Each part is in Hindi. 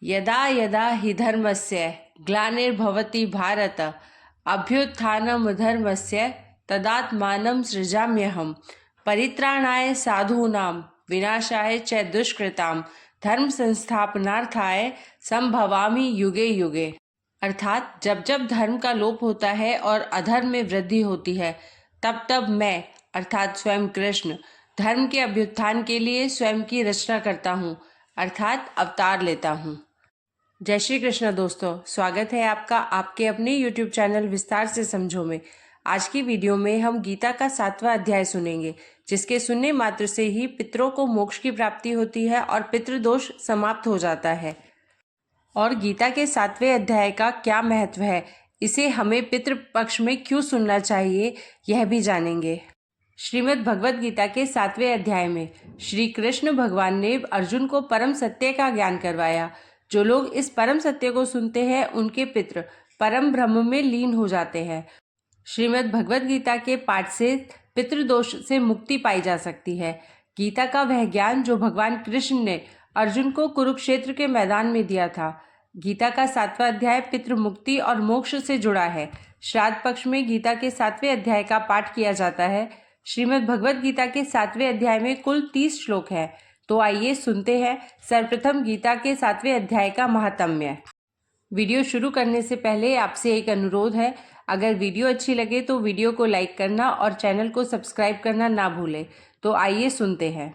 यदा यदा हि धर्मस्य ग्लानिर्भवति भारत अभ्युत्थानमधर्मस्य तदात्मानं सृजाम्यहम् परित्राणाय साधूनां विनाशाय च दुष्कृतां धर्म संस्थापनार्थाय संभवामि युगे युगे। अर्थात जब जब धर्म का लोप होता है और अधर्म में वृद्धि होती है, तब तब मैं अर्थात स्वयं कृष्ण धर्म के अभ्युत्थान के लिए स्वयं की रचना करता हूँ, अर्थात अवतार लेता हूँ। जय श्री कृष्ण दोस्तों, स्वागत है आपका आपके अपने YouTube चैनल विस्तार से समझो में। आज की वीडियो में हम गीता का 7वां अध्याय सुनेंगे, जिसके सुनने मात्र से ही पितरों को मोक्ष की प्राप्ति होती है और पितृदोष समाप्त हो जाता है। और गीता के 7वें अध्याय का क्या महत्व है, इसे हमें पितृपक्ष में क्यों सुनना चाहिए, यह भी जानेंगे। श्रीमद् भगवद गीता के 7वें अध्याय में श्री कृष्ण भगवान ने अर्जुन को परम सत्य का ज्ञान करवाया। जो लोग इस परम सत्य को सुनते हैं, उनके पितृ परम ब्रह्म में लीन हो जाते हैं। श्रीमद् भगवद गीता के पाठ से पितृदोष से मुक्ति पाई जा सकती है। गीता का वह ज्ञान जो भगवान कृष्ण ने अर्जुन को कुरुक्षेत्र के मैदान में दिया था। गीता का 7वां अध्याय पितृ मुक्ति और मोक्ष से जुड़ा है। श्राद्ध पक्ष में गीता के 7वें अध्याय का पाठ किया जाता है। श्रीमद् भगवद गीता के 7वें अध्याय में कुल 30 श्लोक हैं। तो आइए सुनते हैं सर्वप्रथम गीता के 7वें अध्याय का महात्म्य। वीडियो शुरू करने से पहले आपसे एक अनुरोध है, अगर वीडियो अच्छी लगे तो वीडियो को लाइक करना और चैनल को सब्सक्राइब करना ना भूलें। तो आइए सुनते हैं।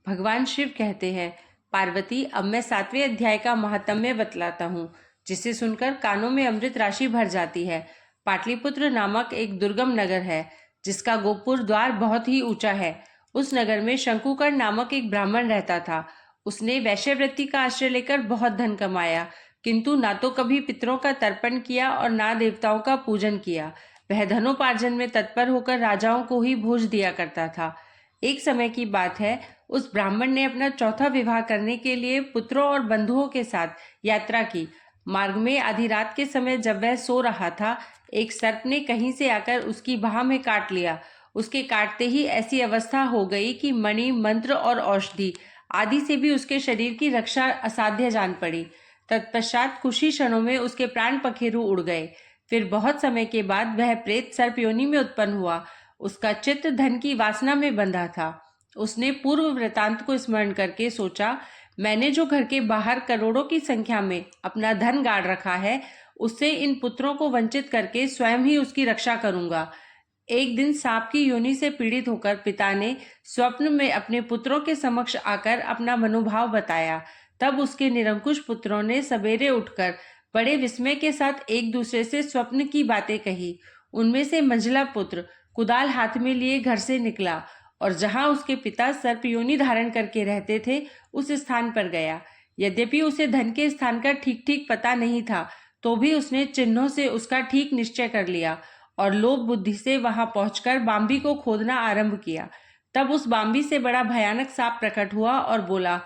भगवान शिव कहते हैं, पार्वती, अब मैं 7वें अध्याय का महात्म्य बतलाता हूँ, जिसे सुनकर कानों में अमृत राशि भर जाती है। पाटलिपुत्र नामक एक दुर्गम नगर है, जिसका गोपुर द्वार बहुत ही ऊंचा है। उस नगर में शंकुकर्ण नामक एक ब्राह्मण रहता था। उसने वैश्यवृत्ति का आश्रय लेकर बहुत धन कमाया, किंतु ना तो कभी पितरों का तर्पण किया और ना देवताओं का पूजन किया। वह धनोपार्जन में तत्पर होकर राजाओं को ही भोज दिया करता था। एक समय की बात है, उस ब्राह्मण ने अपना चौथा विवाह करने के लिए पुत्रों और बंधुओं के साथ यात्रा की। मार्ग में आधी रात के समय जब वह सो रहा था, एक सर्प ने कहीं से आकर उसकी बाह में काट लिया। उसके काटते ही ऐसी अवस्था हो गई कि मणि, मंत्र और औषधि आदि से भी उसके शरीर की रक्षा असाध्य जान पड़ी। तत्पश्चात कुछ ही क्षणों में उसके प्राण पखेरु उड़ गए। फिर बहुत समय के बाद वह प्रेत सर्प योनि में उत्पन्न हुआ। उसका चित्त धन की वासना में बंधा था। उसने पूर्व वृतांत को स्मरण करके सोचा, मैंने जो घर के बाहर करोड़ों की संख्या में अपना धन गाड़ रखा है, उससे इन पुत्रों को वंचित करके स्वयं ही उसकी रक्षा करूंगा। एक दिन सांप की योनि से पीड़ित होकर पिता ने स्वप्न में अपने पुत्रों के समक्ष आकर अपना मनोभाव बताया। तब उसके निरंकुश पुत्रों ने सवेरे उठकर बड़े विस्मय के साथ एक दूसरे से स्वप्न की बातें कही। उनमें से मंझला पुत्र कुदाल हाथ में लिए घर से निकला और जहां उसके पिता सर्प योनि धारण करके रहते थे, उस स्थान पर गया। यद्यपि उसे धन के स्थान का ठीक ठीक पता नहीं था, तो भी उसने चिन्हों से उसका ठीक निश्चय कर लिया और लोभ बुद्धि से वहां पहुंचकर बाम्बी को खोदना आरंभ किया। तब उस बाम्बी से बड़ा भयानक सांप प्रकट हुआ और बोला,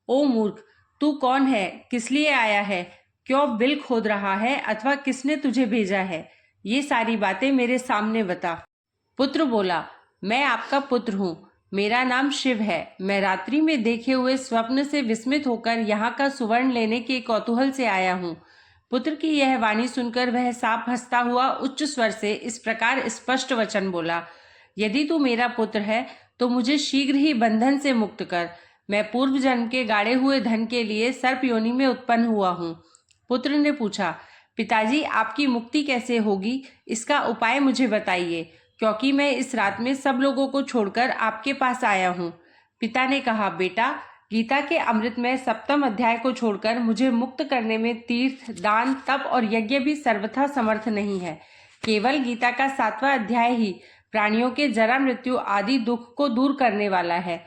ओ मूर्ख, तू कौन है, किस लिए आया है, क्यों बिल खोद रहा है, अथवा किसने तुझे भेजा है? ये सारी बातें मेरे सामने बता। पुत्र बोला, मैं आपका पुत्र हूँ, मेरा नाम शिव है। मैं रात्रि में देखे हुए स्वप्न से विस्मित होकर यहाँ का सुवर्ण लेने के कौतूहल से आया हूँ। पुत्र की यह वाणी सुनकर वह सांप हंसता हुआ उच्च स्वर से इस प्रकार स्पष्ट वचन बोला, यदि तू मेरा पुत्र है तो मुझे शीघ्र ही बंधन से मुक्त कर। मैं पूर्व जन्म के गाड़े हुए धन के लिए सर्प योनि में उत्पन्न हुआ हूँ। पुत्र ने पूछा, पिताजी, आपकी मुक्ति कैसे होगी, इसका उपाय मुझे बताइए, क्योंकि मैं इस रात में सब लोगों को छोड़कर आपके पास आया हूँ। पिता ने कहा, बेटा, गीता के अमृतमय 7वें अध्याय को छोड़कर मुझे मुक्त करने में तीर्थ, दान, तप और यज्ञ भी सर्वथा समर्थ नहीं है। केवल गीता का 7वां अध्याय ही प्राणियों के जरा मृत्यु आदि दुख को दूर करने वाला है।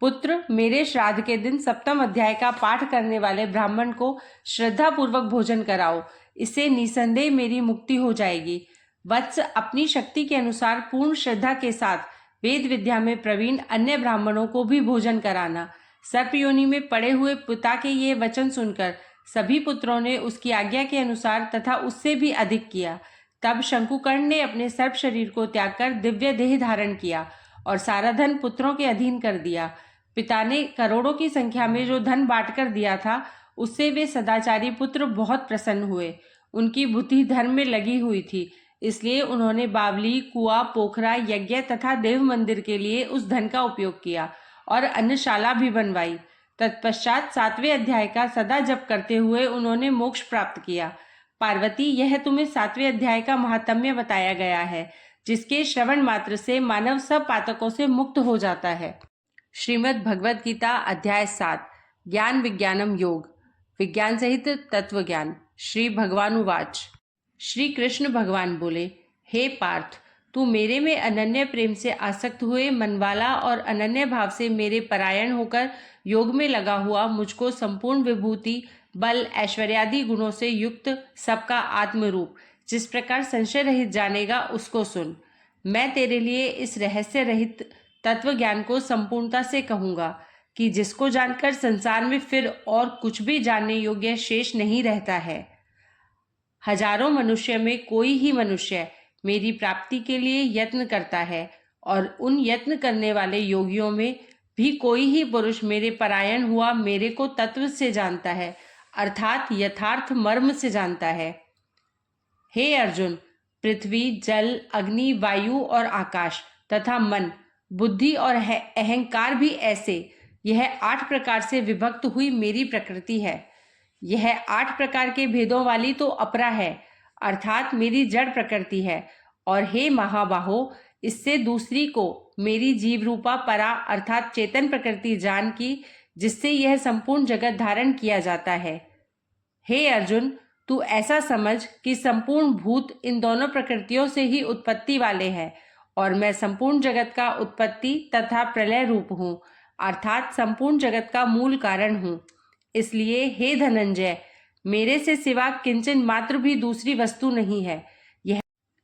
पुत्र, मेरे श्राद्ध के दिन 7वें अध्याय का पाठ करने वाले ब्राह्मण को श्रद्धा पूर्वक भोजन कराओ, इससे निसंदेह मेरी मुक्ति हो जाएगी। वत्स, अपनी शक्ति के अनुसार पूर्ण श्रद्धा के साथ वेद विद्या में प्रवीण अन्य ब्राह्मणों को भी भोजन कराना। सर्प योनि में पड़े हुए पिता के ये वचन सुनकर सभी पुत्रों ने उसकी आज्ञा के अनुसार तथा उससे भी अधिक किया। तब शंकुकर्ण ने अपने सर्प शरीर को त्याग कर दिव्य देह धारण किया और सारा धन पुत्रों के अधीन कर दिया। पिता ने करोड़ों की संख्या में जो धन बांट कर दिया था, उससे वे सदाचारी पुत्र बहुत प्रसन्न हुए। उनकी बुद्धि धर्म में लगी हुई थी, इसलिए उन्होंने बावली, कुआं, पोखरा, यज्ञ तथा देव मंदिर के लिए उस धन का उपयोग किया और अन्नशाला भी बनवाई। तत्पश्चात 7वें अध्याय का सदा जप करते हुए उन्होंने मोक्ष प्राप्त किया। पार्वती, यह तुम्हें 7वें अध्याय का महात्म्य बताया गया है, जिसके श्रवण मात्र से मानव सब पातकों से मुक्त हो जाता है। श्रीमद् भगवद गीता अध्याय 7 ज्ञान विज्ञानम योग विज्ञान सहित तत्व ज्ञान। श्री भगवानुवाच। श्री कृष्ण भगवान बोले, हे पार्थ, तू मेरे में अनन्य प्रेम से आसक्त हुए मनवाला और अनन्य भाव से मेरे परायण होकर योग में लगा हुआ मुझको संपूर्ण विभूति, बल, ऐश्वर्यादि गुणों से युक्त सबका आत्मरूप जिस प्रकार संशय रहित जानेगा उसको सुन। मैं तेरे लिए इस रहस्य रहित तत्व ज्ञान को संपूर्णता से कहूँगा कि जिसको जानकर संसार में फिर और कुछ भी जानने योग्य शेष नहीं रहता है। हजारों मनुष्य में कोई ही मनुष्य मेरी प्राप्ति के लिए यत्न करता है और उन यत्न करने वाले योगियों में भी कोई ही पुरुष मेरे परायण हुआ मेरे को तत्व से जानता है, अर्थात यथार्थ मर्म से जानता है। हे अर्जुन, पृथ्वी, जल, अग्नि, वायु और आकाश तथा मन, बुद्धि और अहंकार भी ऐसे यह 8 प्रकार से विभक्त हुई मेरी प्रकृति है। यह 8 प्रकार के भेदों वाली तो अपरा है, अर्थात मेरी जड़ प्रकृति है। और हे महाबाहो, इससे दूसरी को मेरी जीव रूपा परा अर्थात चेतन प्रकृति जान की, जिससे यह संपूर्ण जगत धारण किया जाता है। हे अर्जुन, तू ऐसा समझ कि संपूर्ण भूत इन दोनों प्रकृतियों से ही उत्पत्ति वाले हैं और मैं संपूर्ण जगत का उत्पत्ति तथा प्रलय रूप हूँ, अर्थात संपूर्ण जगत का मूल कारण हूँ। इसलिए हे धनंजय, मेरे से सिवा किंचन मात्र भी दूसरी वस्तु नहीं है।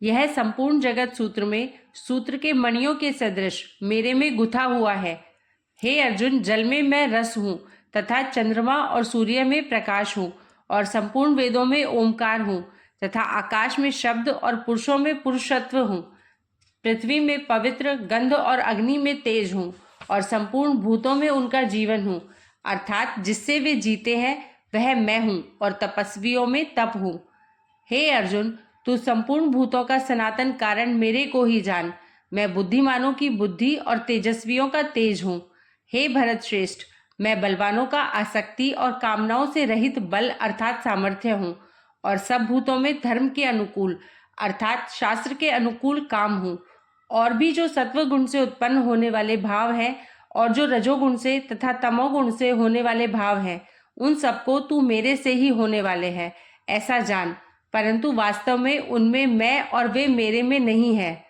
यह संपूर्ण जगत सूत्र में सूत्र के मणियों के सदृश मेरे में गुथा हुआ है। हे अर्जुन, जल में मैं रस हूँ तथा चंद्रमा और सूर्य में प्रकाश हूँ और संपूर्ण वेदों में ओंकार हूँ तथा आकाश में शब्द और पुरुषों में पुरुषत्व हूँ। पृथ्वी में पवित्र, गंध और अग्नि में तेज हूँ और संपूर्ण भूतों में उनका जीवन हूँ, अर्थात जिससे वे जीते हैं वह मैं हूँ और तपस्वियों में तप हूँ। हे अर्जुन, तू संपूर्ण भूतों का सनातन कारण मेरे को ही जान। मैं बुद्धिमानों की बुद्धि और तेजस्वियों का तेज हूँ। हे भरत श्रेष्ठ, मैं बलवानों का आसक्ति और कामनाओं से रहित बल अर्थात सामर्थ्य हूँ और सब भूतों में धर्म के अनुकूल अर्थात शास्त्र के अनुकूल काम हूँ। और भी जो सत्वगुण से उत्पन्न होने वाले भाव हैं और जो रजोगुण से तथा तमोगुण से होने वाले भाव हैं, उन सबको तू मेरे से ही होने वाले हैं, ऐसा जान। परंतु वास्तव में उनमें मैं और वे मेरे में नहीं है।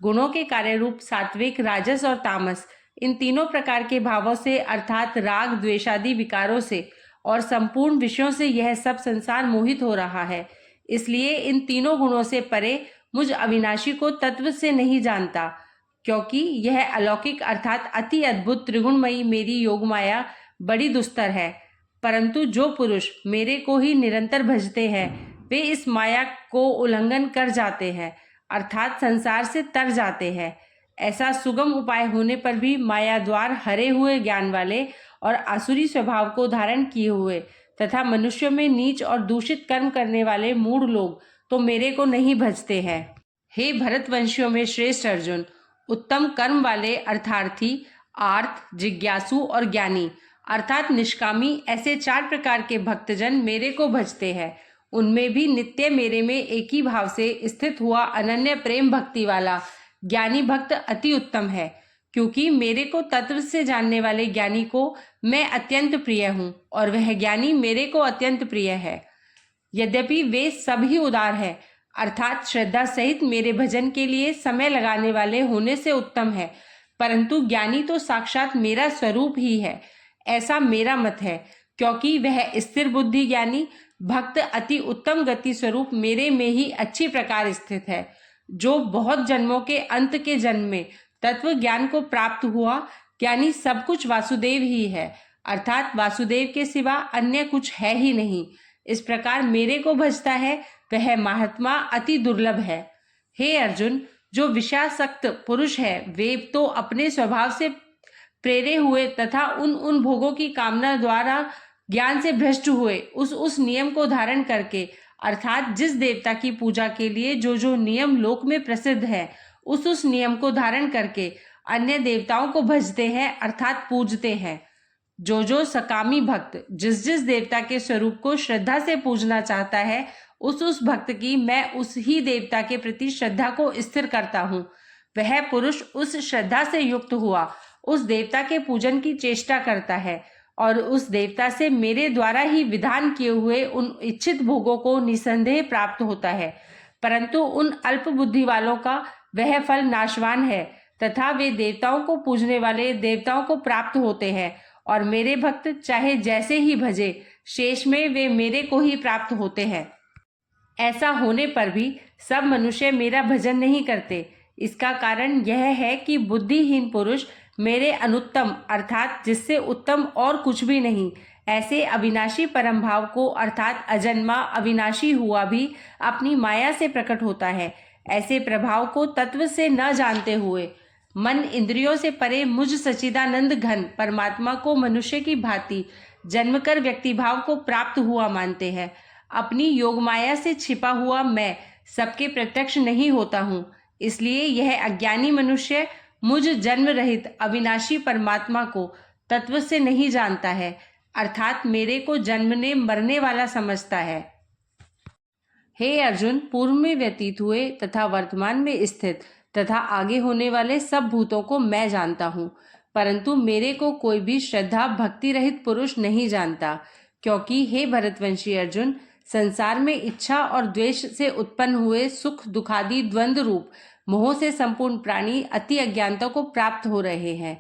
गुणों के कार्य रूप सात्विक, राजस और तामस, इन तीनों प्रकार के भावों से अर्थात राग, द्वेषादि विकारों से और संपूर्ण विषयों से यह सब संसार मोहित हो रहा है। इसलिए इन तीनों गुणों से परे मुझ अविनाशी को तत्व से नहीं जानता, क्योंकि यह अलौकिक अर्थात अति अद्भुत त्रिगुणमयी मेरी योगमाया बड़ी दुस्तर है। परंतु जो पुरुष मेरे को ही निरंतर भजते हैं वे इस माया को उल्लंघन कर जाते हैं, अर्थात संसार से तर जाते हैं। ऐसा सुगम उपाय होने पर भी माया द्वार हरे हुए ज्ञान वाले और आसुरी स्वभाव को धारण किए हुए तथा मनुष्यों में नीच और दूषित कर्म करने वाले मूढ़ लोग तो मेरे को नहीं भजते हैं। हे भरतवंशियों में श्रेष्ठ अर्जुन, उत्तम कर्म वाले अर्थार्थी, आर्त, जिज्ञासु और ज्ञानी अर्थात निष्कामी, ऐसे 4 प्रकार के भक्तजन मेरे को भजते हैं। उनमें भी नित्य मेरे में एक ही भाव से स्थित हुआ अनन्य प्रेम भक्ति वाला ज्ञानी भक्त अति उत्तम है, क्योंकि मेरे को तत्व से जानने वाले ज्ञानी को मैं अत्यंत प्रिय हूँ और वह ज्ञानी मेरे को अत्यंत प्रिय है। यद्यपि वे सभी उदार है, अर्थात श्रद्धा सहित मेरे भजन के लिए समय लगाने वाले होने से उत्तम है, परंतु ज्ञानी तो साक्षात मेरा स्वरूप ही है, ऐसा मेरा मत है। क्योंकि वह स्थिर बुद्धि ज्ञानी भक्त अति उत्तम गति स्वरूप मेरे में ही अच्छी प्रकार स्थित है, जो बहुत जन्मों के अंत के जन्म में तत्व ज्ञान को प्राप्त हुआ ज्ञानी सब कुछ वासुदेव ही है, अर्थात वासुदेव के सिवा अन्य कुछ है ही नहीं। इस प्रकार मेरे को भजता है वह महात्मा अति दुर्लभ है। हे अर्जुन, जो विषयासक्त पुरुष है वे तो अपने स्वभाव से प्रेरे हुए तथा उन भोगों की कामना द्वारा ज्ञान से भ्रष्ट हुए उस नियम को धारण करके, अर्थात जिस देवता की पूजा के लिए जो जो नियम लोक में प्रसिद्ध है, उस नियम को धारण करके अन्य देवताओं को भजते हैं अर्थात पूजते हैं। जो जो सकामी भक्त जिस जिस देवता के स्वरूप को श्रद्धा से पूजना चाहता है, उस भक्त की मैं उस ही देवता के प्रति श्रद्धा को स्थिर करता हूँ। वह पुरुष उस श्रद्धा से युक्त हुआ उस देवता के पूजन की चेष्टा करता है और उस देवता से मेरे द्वारा ही विधान किए हुए उन इच्छित भोगों को निसंदेह प्राप्त होता है। परंतु उन अल्प बुद्धि वालों का वह फल नाशवान है तथा वे देवताओं को पूजने वाले देवताओं को प्राप्त होते हैं और मेरे भक्त चाहे जैसे ही भजे, शेष में वे मेरे को ही प्राप्त होते हैं। ऐसा होने पर भी सब मनुष्य मेरा भजन नहीं करते। इसका कारण यह है कि बुद्धिहीन पुरुष मेरे अनुत्तम अर्थात जिससे उत्तम और कुछ भी नहीं ऐसे अविनाशी परम भाव को अर्थात अजन्मा अविनाशी हुआ भी अपनी माया से प्रकट होता है, ऐसे प्रभाव को तत्व से न जानते हुए मन इंद्रियों से परे मुझ सच्चिदानंद घन परमात्मा को मनुष्य की भांति जन्मकर व्यक्ति भाव को प्राप्त हुआ मानते हैं। अपनी योग माया से छिपा हुआ मैं सबके प्रत्यक्ष नहीं होता हूँ, इसलिए यह अज्ञानी मनुष्य मुझ जन्म रहित अविनाशी परमात्मा को तत्व से नहीं जानता है, अर्थात मेरे को जन्मने मरने वाला समझता है। हे अर्जुन, पूर्व में व्यतीत हुए तथा वर्तमान में स्थित तथा आगे होने वाले सब भूतों को मैं जानता हूँ, परंतु मेरे को कोई भी श्रद्धा भक्ति रहित पुरुष नहीं जानता। क्योंकि हे भरतवंशी अर्जुन, संसार में इच्छा और द्वेष से उत्पन्न हुए सुख दुखादि द्वंद्व रूप मोह से संपूर्ण प्राणी अति अज्ञानता को प्राप्त हो रहे हैं,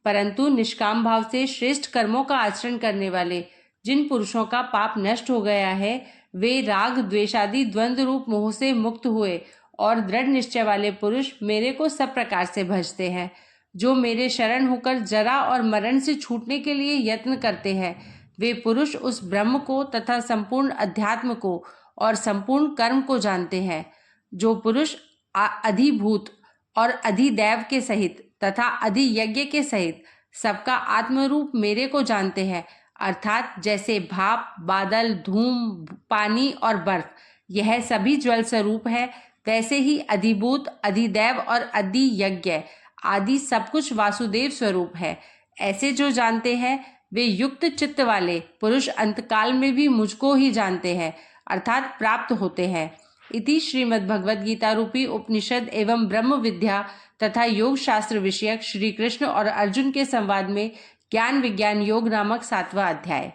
परंतु निष्काम भाव से श्रेष्ठ कर्मों का आचरण करने वाले जिन पुरुषों का पाप नष्ट हो गया है, वे राग द्वेषादि द्वंद्व रूप मोह से मुक्त हुए और दृढ़ निश्चय वाले पुरुष मेरे को सब प्रकार से भजते हैं। जो मेरे शरण होकर जरा और मरण से छूटने के लिए यत्न करते हैं, वे पुरुष उस ब्रह्म को तथा संपूर्ण अध्यात्म को और संपूर्ण कर्म को जानते हैं। जो पुरुष अधिभूत और अधिदैव के सहित तथा अधियज्ञ के सहित सबका आत्मरूप मेरे को जानते हैं, अर्थात जैसे भाप, बादल, धूम, पानी और बर्फ यह सभी जल स्वरूप है, वैसे ही अधिभूत, अधिदैव और अधियज्ञ आदि सब कुछ वासुदेव स्वरूप है। ऐसे जो जानते हैं वे युक्त चित्त वाले पुरुष अंतकाल में भी मुझको ही जानते हैं, अर्थात प्राप्त होते हैं। इति श्रीमद् भगवद गीता रूपी उपनिषद एवं ब्रह्म विद्या तथा योग शास्त्र विषयक श्री कृष्ण और अर्जुन के संवाद में ज्ञान विज्ञान योग नामक 7वां अध्याय।